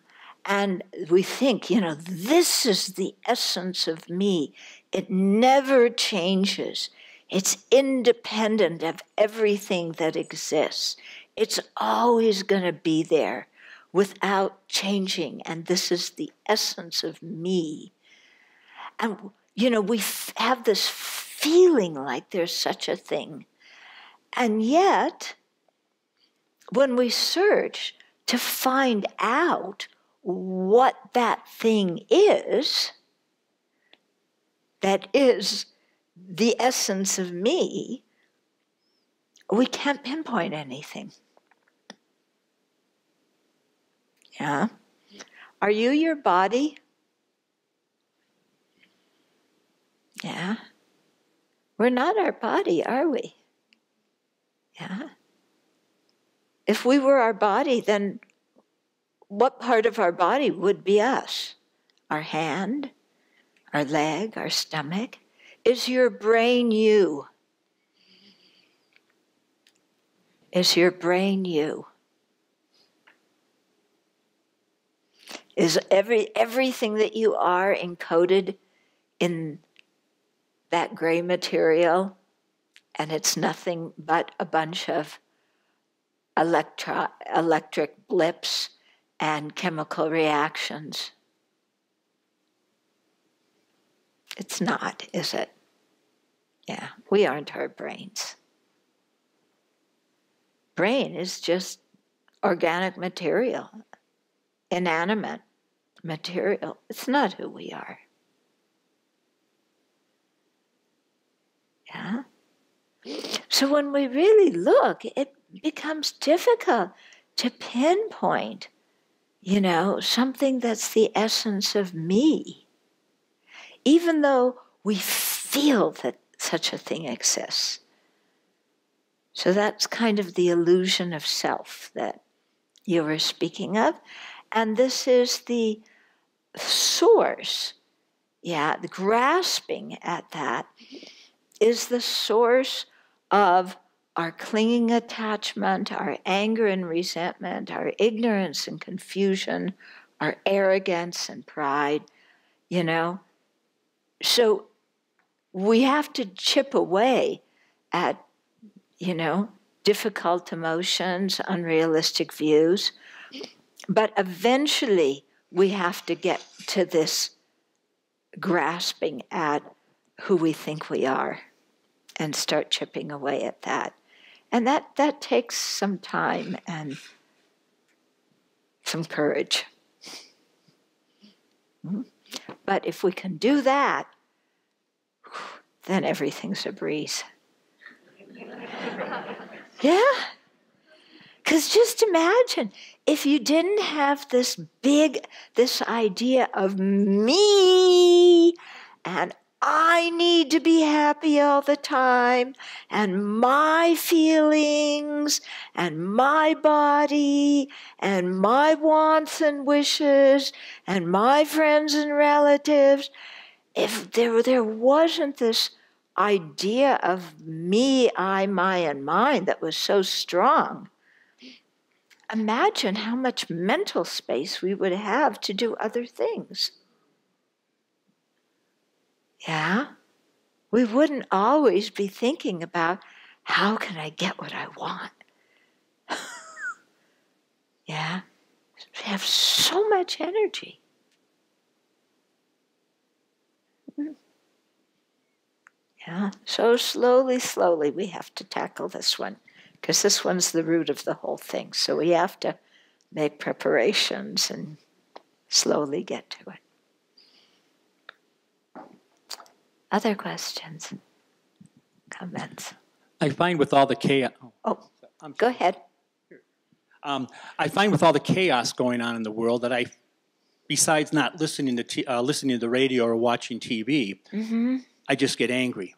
And we think, you know, this is the essence of me. It never changes. It's independent of everything that exists. It's always going to be there without changing. And this is the essence of me. And, you know, we have this feeling like there's such a thing. And yet, when we search to find out what that thing is, that is the essence of me, we can't pinpoint anything. Yeah? Are you your body? Yeah? We're not our body, are we? Yeah? If we were our body, then what part of our body would be us? Our hand, our leg, our stomach? Is your brain you? Is your brain you? Is everything that you are encoded in that gray material, and it's nothing but a bunch of electric blips and chemical reactions? It's not, is it? Yeah, we aren't our brains. Brain is just organic material, inanimate material. It's not who we are. Yeah? So when we really look, it becomes difficult to pinpoint, something that's the essence of me, even though we feel that such a thing exists. So that's kind of the illusion of self that you were speaking of. And this is the source. Yeah, the grasping at that is the source of our clinging attachment, our anger and resentment, our ignorance and confusion, our arrogance and pride, So we have to chip away at, difficult emotions, unrealistic views. But eventually we have to get to this grasping at who we think we are and start chipping away at that. And that takes some time and some courage. But if we can do that, then everything's a breeze. Yeah? Because just imagine if you didn't have this idea of me and I need to be happy all the time, and my feelings, and my body, and my wants and wishes, and my friends and relatives. If there wasn't this idea of me, I, my, and mine that was so strong, imagine how much mental space we would have to do other things. Yeah? We wouldn't always be thinking about how can I get what I want? Yeah? We have so much energy. Yeah? So slowly we have to tackle this one, because this one's the root of the whole thing. So we have to make preparations and slowly get to it. Other questions? Comments? I find with all the chaos. Go ahead. I find with all the chaos going on in the world that besides not listening to the radio or watching TV, I just get angry.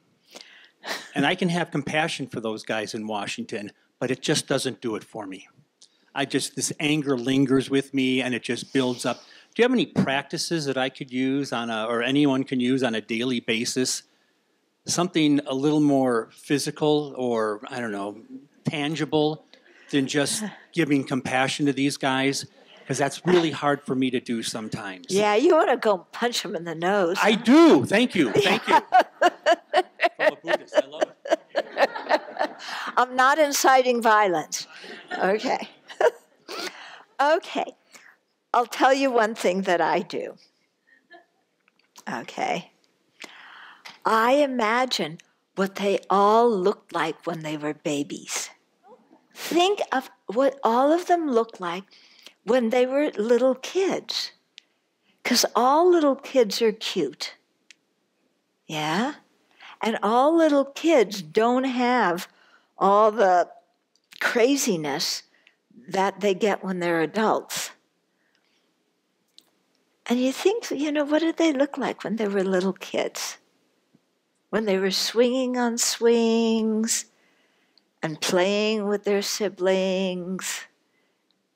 And I can have compassion for those guys in Washington, but it just doesn't do it for me. This anger lingers with me, and it just builds up. Do you have any practices that I could use or anyone can use on a daily basis? Something a little more physical or, tangible than just giving compassion to these guys? Because that's really hard for me to do sometimes. Yeah, you want to go punch them in the nose. I do. Thank you. From a Buddhist. I love it. I'm not inciting violence. Okay. Okay. I'll tell you one thing that I do. Okay. I imagine what they all looked like when they were babies. Think of what all of them looked like when they were little kids. Because all little kids are cute. Yeah? And all little kids don't have all the craziness that they get when they're adults. And you think, what did they look like when they were little kids? When they were swinging on swings and playing with their siblings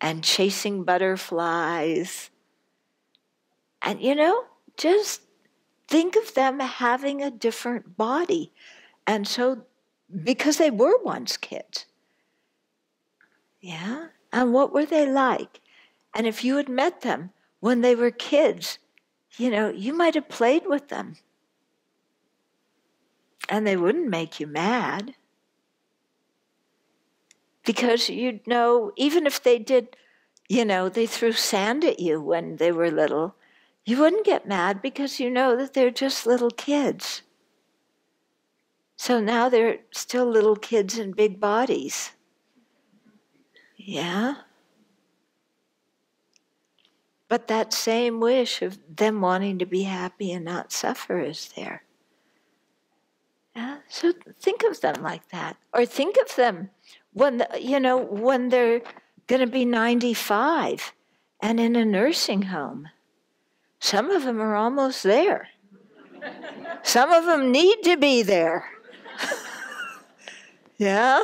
and chasing butterflies. And, just think of them having a different body. And so, because they were once kids. Yeah? And what were they like? And if you had met them when they were kids, you might have played with them. And they wouldn't make you mad. Because you'd know, even if they did, they threw sand at you when they were little, You wouldn't get mad because you know that they're just little kids. So now they're still little kids in big bodies. Yeah? But that same wish of them wanting to be happy and not suffer is there. Yeah? So think of them like that. Or think of them when, when they're going to be 95 and in a nursing home. Some of them are almost there. Some of them need to be there. Yeah?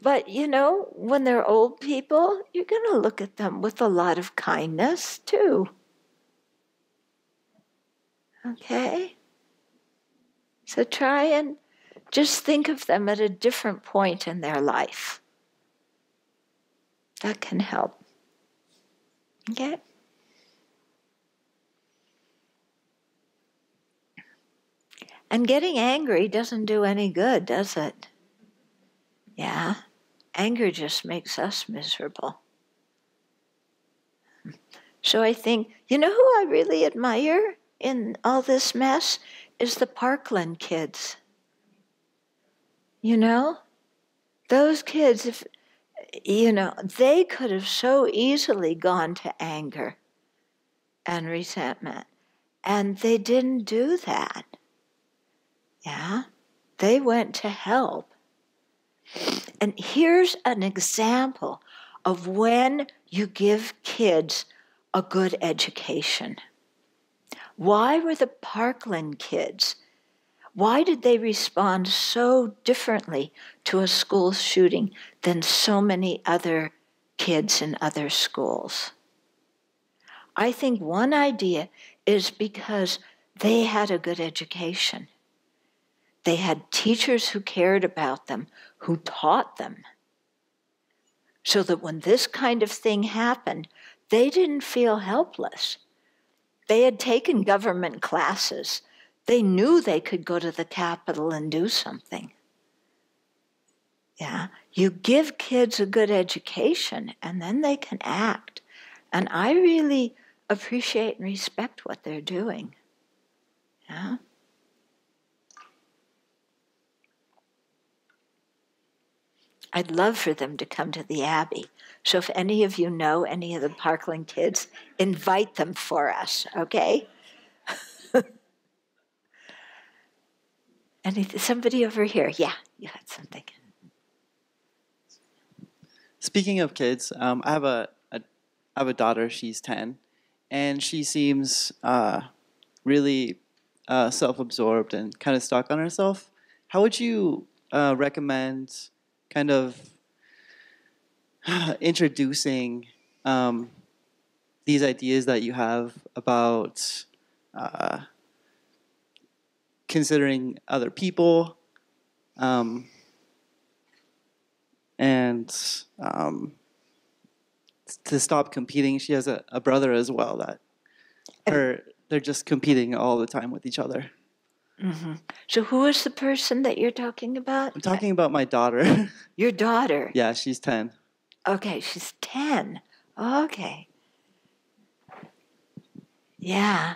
But, when they're old people, you're going to look at them with a lot of kindness, too. Okay? So try and just think of them at a different point in their life. That can help. Okay? And getting angry doesn't do any good, does it? Yeah? Anger just makes us miserable. So I think, who I really admire in all this mess is the Parkland kids. Those kids, if they could have so easily gone to anger and resentment, and they didn't do that. Yeah? They went to help. And here's an example of when you give kids a good education. Why were the Parkland kids, why did they respond so differently to a school shooting than so many other kids in other schools? I think one idea is because they had a good education. They had teachers who cared about them, who taught them, so that when this kind of thing happened, they didn't feel helpless. They had taken government classes. They knew they could go to the Capitol and do something. Yeah, you give kids a good education, and then they can act. And I really appreciate and respect what they're doing. Yeah. I'd love for them to come to the Abbey. So if any of you know any of the Parkland kids, invite them for us, okay? Somebody over here. Yeah, you had something. Speaking of kids, I have a daughter. She's 10, and she seems really self-absorbed and kind of stuck on herself. How would you recommend kind of introducing these ideas that you have about considering other people and to stop competing? She has a brother as well that they're just competing all the time with each other. Mm-hmm. So who is the person that you're talking about? I'm talking about my daughter. Your daughter? Yeah, she's 10. Okay, she's 10. Okay. Yeah.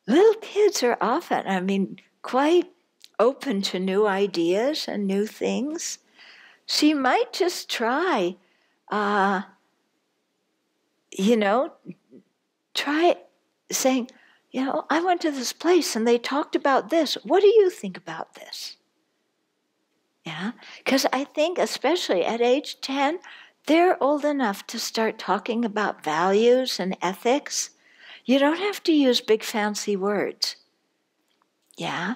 Little kids are often, quite open to new ideas and new things. So you might just try, try saying, I went to this place and they talked about this. What do you think about this? Yeah, because I think especially at age 10, they're old enough to start talking about values and ethics. You don't have to use big fancy words. Yeah,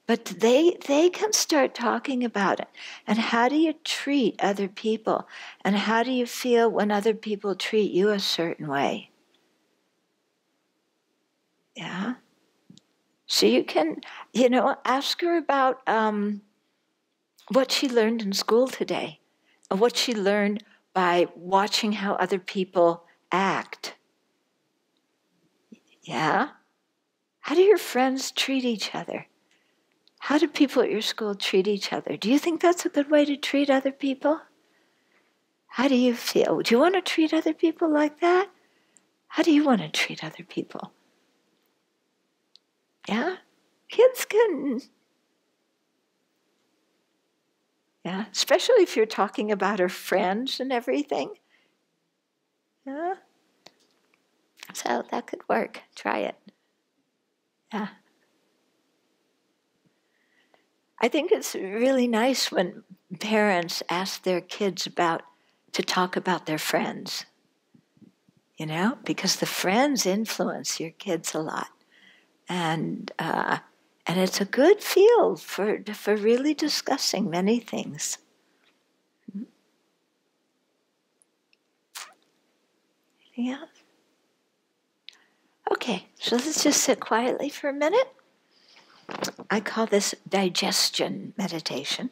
but they can start talking about it. And how do you treat other people? And how do you feel when other people treat you a certain way? Yeah. So you can, ask her about what she learned in school today, and what she learned by watching how other people act. Yeah? How do your friends treat each other? How do people at your school treat each other? Do you think that's a good way to treat other people? How do you feel? Do you want to treat other people like that? How do you want to treat other people? Yeah? Kids can, yeah, especially if you're talking about our friends and everything. Yeah? So that could work. Try it. Yeah. I think it's really nice when parents ask their kids to talk about their friends, because the friends influence your kids a lot. And it's a good field for really discussing many things. Anything else? Okay, so let's just sit quietly for a minute. I call this digestion meditation.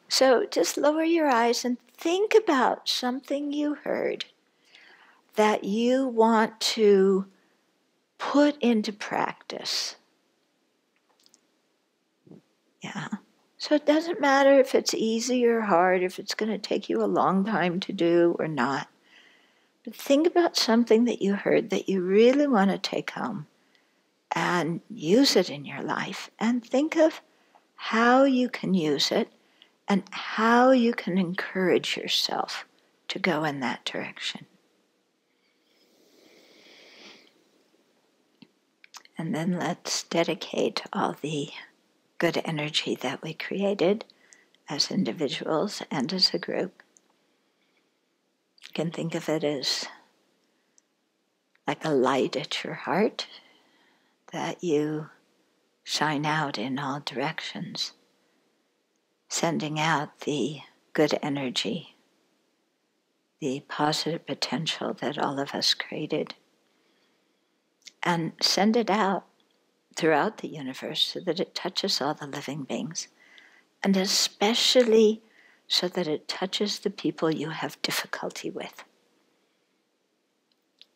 So just lower your eyes and think about something you heard that you want to put into practice. Yeah. So it doesn't matter if it's easy or hard, if it's going to take you a long time to do or not. But think about something that you heard that you really want to take home and use it in your life. And think of how you can use it and how you can encourage yourself to go in that direction. And then let's dedicate all the good energy that we created as individuals and as a group. You can think of it as like a light at your heart that you shine out in all directions, sending out the good energy, the positive potential that all of us created, and send it out throughout the universe so that it touches all the living beings, and especially so that it touches the people you have difficulty with.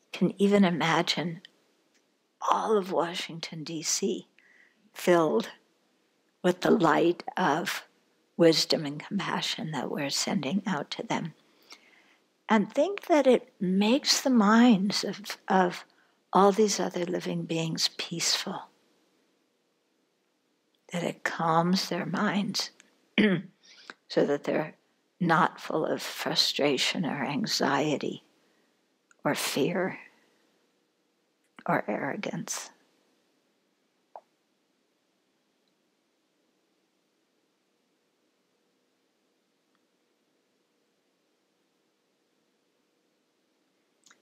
You can even imagine all of Washington, D.C. filled with the light of wisdom and compassion that we're sending out to them. And think that it makes the minds of all these other living beings peaceful, that it calms their minds so that they're not full of frustration or anxiety or fear or arrogance.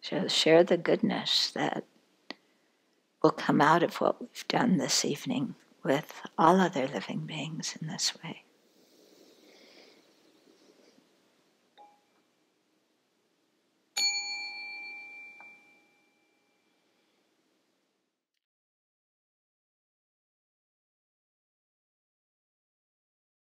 So share the goodness that will come out of what we've done this evening with all other living beings in this way.